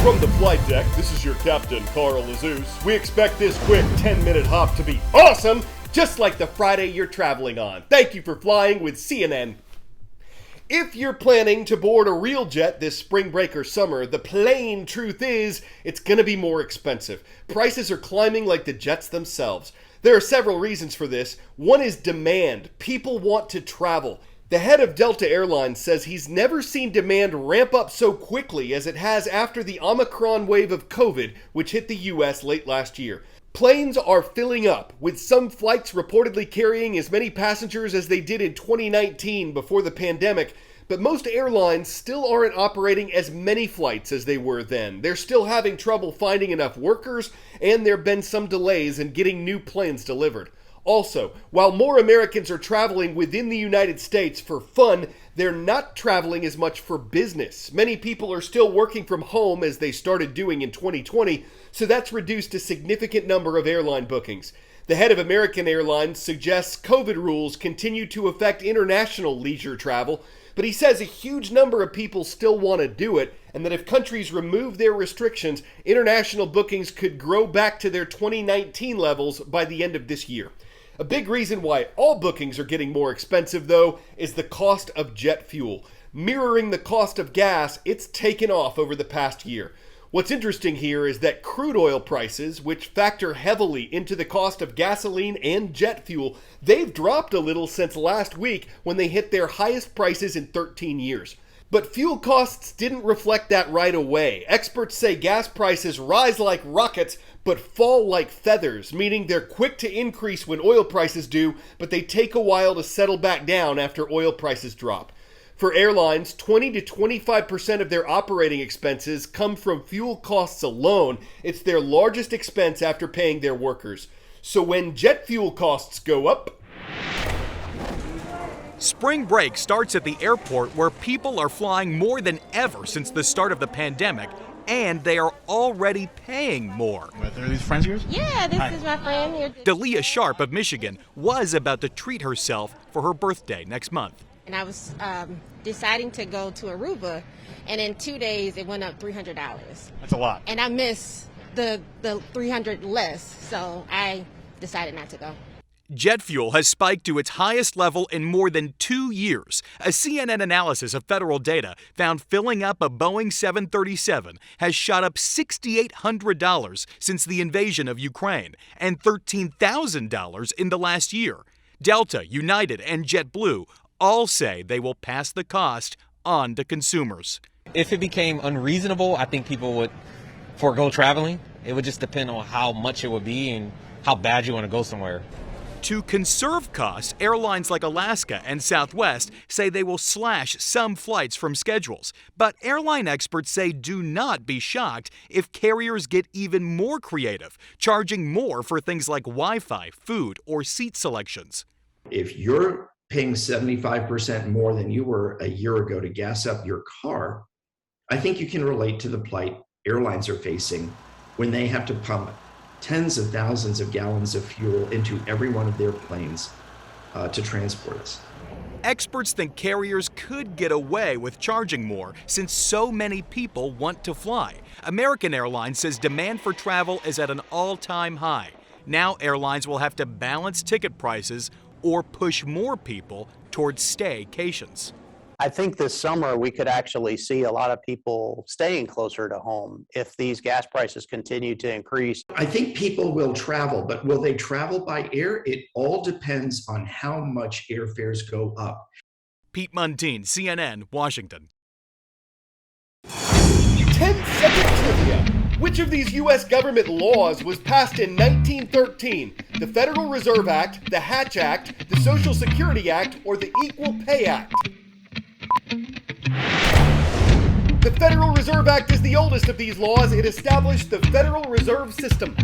From the flight deck, this is your captain, Carl Azus. We expect this quick 10-minute hop to be awesome, just like the Friday you're traveling on. Thank you for flying with CNN. If you're planning to board a real jet this spring break or summer, the plain truth is it's going to be more expensive. Prices are climbing like the jets themselves. There are several reasons for this. One is demand. People want to travel. The head of Delta Airlines says he's never seen demand ramp up so quickly as it has after the Omicron wave of COVID, which hit the U.S. late last year. Planes are filling up, with some flights reportedly carrying as many passengers as they did in 2019 before the pandemic, but most airlines still aren't operating as many flights as they were then. They're still having trouble finding enough workers, and there have been some delays in getting new planes delivered. Also, while more Americans are traveling within the United States for fun, they're not traveling as much for business. Many people are still working from home as they started doing in 2020, so that's reduced a significant number of airline bookings. The head of American Airlines suggests COVID rules continue to affect international leisure travel, but he says a huge number of people still want to do it, and that if countries remove their restrictions, international bookings could grow back to their 2019 levels by the end of this year. A big reason why all bookings are getting more expensive, though, is the cost of jet fuel. Mirroring the cost of gas, it's taken off over the past year. What's interesting here is that crude oil prices, which factor heavily into the cost of gasoline and jet fuel, they've dropped a little since last week when they hit their highest prices in 13 years. But fuel costs didn't reflect that right away. Experts say gas prices rise like rockets, but fall like feathers, meaning they're quick to increase when oil prices do, but they take a while to settle back down after oil prices drop. For airlines, 20 to 25% of their operating expenses come from fuel costs alone. It's their largest expense after paying their workers. So when jet fuel costs go up, spring break starts at the airport where people are flying more than ever since the start of the pandemic, and they are already paying more. Are these friends of yours? Yeah, this is my friend. Dalia Sharp of Michigan was about to treat herself for her birthday next month. And I was deciding to go to Aruba, and in 2 days it went up $300. That's a lot. And I miss the $300 less, so I decided not to go. Jet fuel has spiked to its highest level in more than 2 years. A CNN analysis of federal data found filling up a Boeing 737 has shot up $6,800 since the invasion of Ukraine and $13,000 in the last year. Delta, United, and JetBlue all say they will pass the cost on to consumers. If it became unreasonable, I think people would forego traveling. It would just depend on how much it would be and how bad you want to go somewhere. To conserve costs, airlines like Alaska and Southwest say they will slash some flights from schedules. But airline experts say do not be shocked if carriers get even more creative, charging more for things like Wi-Fi, food, or seat selections. If you're paying 75% more than you were a year ago to gas up your car, I think you can relate to the plight airlines are facing when they have to pump tens of thousands of gallons of fuel into every one of their planes to transport us. Experts think carriers could get away with charging more since so many people want to fly. American Airlines says demand for travel is at an all-time high. Now airlines will have to balance ticket prices or push more people towards staycations. I think this summer we could actually see a lot of people staying closer to home if these gas prices continue to increase. I think people will travel, but will they travel by air? It all depends on how much airfares go up. Pete Mundine, CNN, Washington. 10-second trivia. Which of these U.S. government laws was passed in 1913? The Federal Reserve Act, the Hatch Act, the Social Security Act, or the Equal Pay Act? The Federal Reserve Act is the oldest of these laws. It established the Federal Reserve System.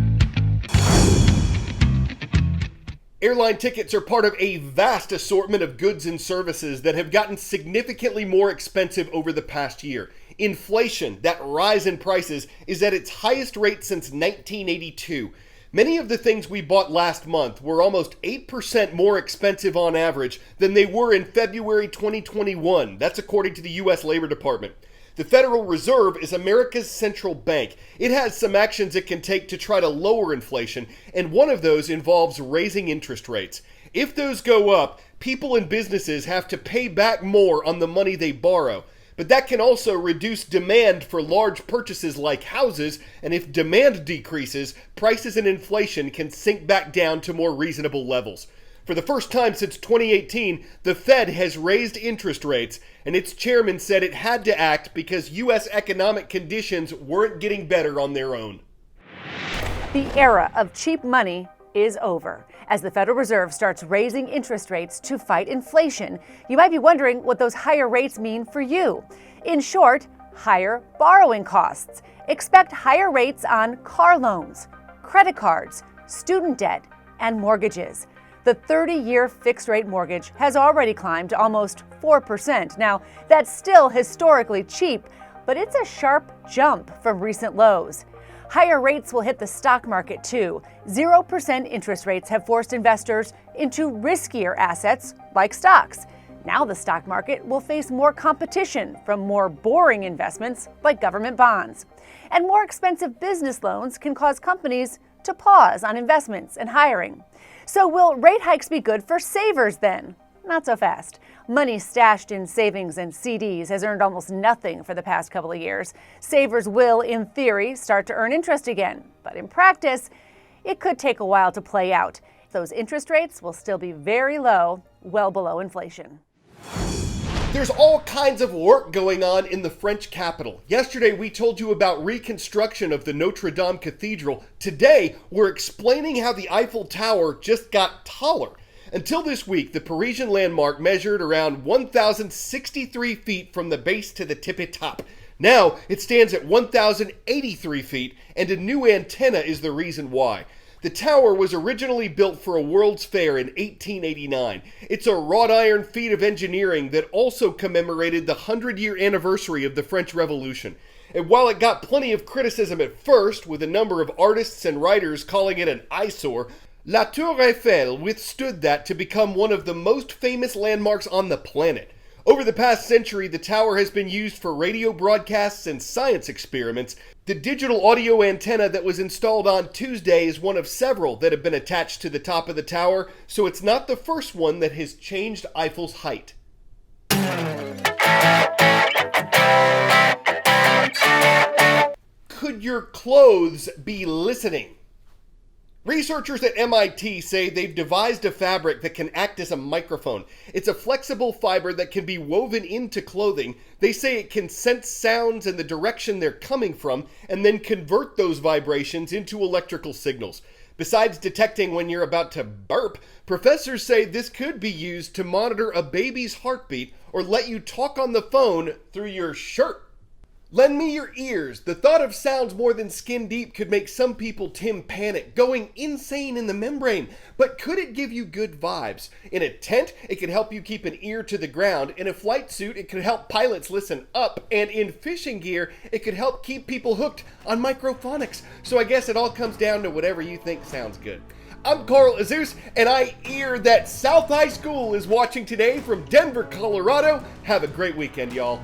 Airline tickets are part of a vast assortment of goods and services that have gotten significantly more expensive over the past year. Inflation, that rise in prices, is at its highest rate since 1982. Many of the things we bought last month were almost 8% more expensive on average than they were in February 2021. That's according to the U.S. Labor Department. The Federal Reserve is America's central bank. It has some actions it can take to try to lower inflation, and one of those involves raising interest rates. If those go up, people and businesses have to pay back more on the money they borrow. But that can also reduce demand for large purchases like houses, and if demand decreases, prices and inflation can sink back down to more reasonable levels. For the first time since 2018, the Fed has raised interest rates, and its chairman said it had to act because U.S. economic conditions weren't getting better on their own. The era of cheap money is over. As the Federal Reserve starts raising interest rates to fight inflation, you might be wondering what those higher rates mean for you. In short, higher borrowing costs. Expect higher rates on car loans, credit cards, student debt, and mortgages. The 30-year fixed-rate mortgage has already climbed to almost 4%. Now, that's still historically cheap, but it's a sharp jump from recent lows. Higher rates will hit the stock market too. 0% interest rates have forced investors into riskier assets like stocks. Now the stock market will face more competition from more boring investments like government bonds. And more expensive business loans can cause companies to pause on investments and hiring. So will rate hikes be good for savers then? Not so fast. Money stashed in savings and CDs has earned almost nothing for the past couple of years. Savers will, in theory, start to earn interest again. But in practice, it could take a while to play out. Those interest rates will still be very low, well below inflation. There's all kinds of work going on in the French capital. Yesterday we told you about reconstruction of the Notre Dame Cathedral. Today we're explaining how the Eiffel Tower just got taller. Until this week, the Parisian landmark measured around 1,063 feet from the base to the tippy top. Now it stands at 1,083 feet, and a new antenna is the reason why. The tower was originally built for a World's Fair in 1889. It's a wrought iron feat of engineering that also commemorated the 100-year anniversary of the French Revolution. And while it got plenty of criticism at first, with a number of artists and writers calling it an eyesore, La Tour Eiffel withstood that to become one of the most famous landmarks on the planet. Over the past century, the tower has been used for radio broadcasts and science experiments. The digital audio antenna that was installed on Tuesday is one of several that have been attached to the top of the tower, so it's not the first one that has changed Eiffel's height. Could your clothes be listening? Researchers at MIT say they've devised a fabric that can act as a microphone. It's a flexible fiber that can be woven into clothing. They say it can sense sounds and the direction they're coming from, and then convert those vibrations into electrical signals. Besides detecting when you're about to burp, professors say this could be used to monitor a baby's heartbeat or let you talk on the phone through your shirt. Lend me your ears. The thought of sounds more than skin deep could make some people panic, going insane in the membrane. But could it give you good vibes? In a tent, it could help you keep an ear to the ground. In a flight suit, it could help pilots listen up. And in fishing gear, it could help keep people hooked on microphonics. So I guess it all comes down to whatever you think sounds good. I'm Carl Azus, and I hear that South High School is watching today from Denver, Colorado. Have a great weekend, y'all.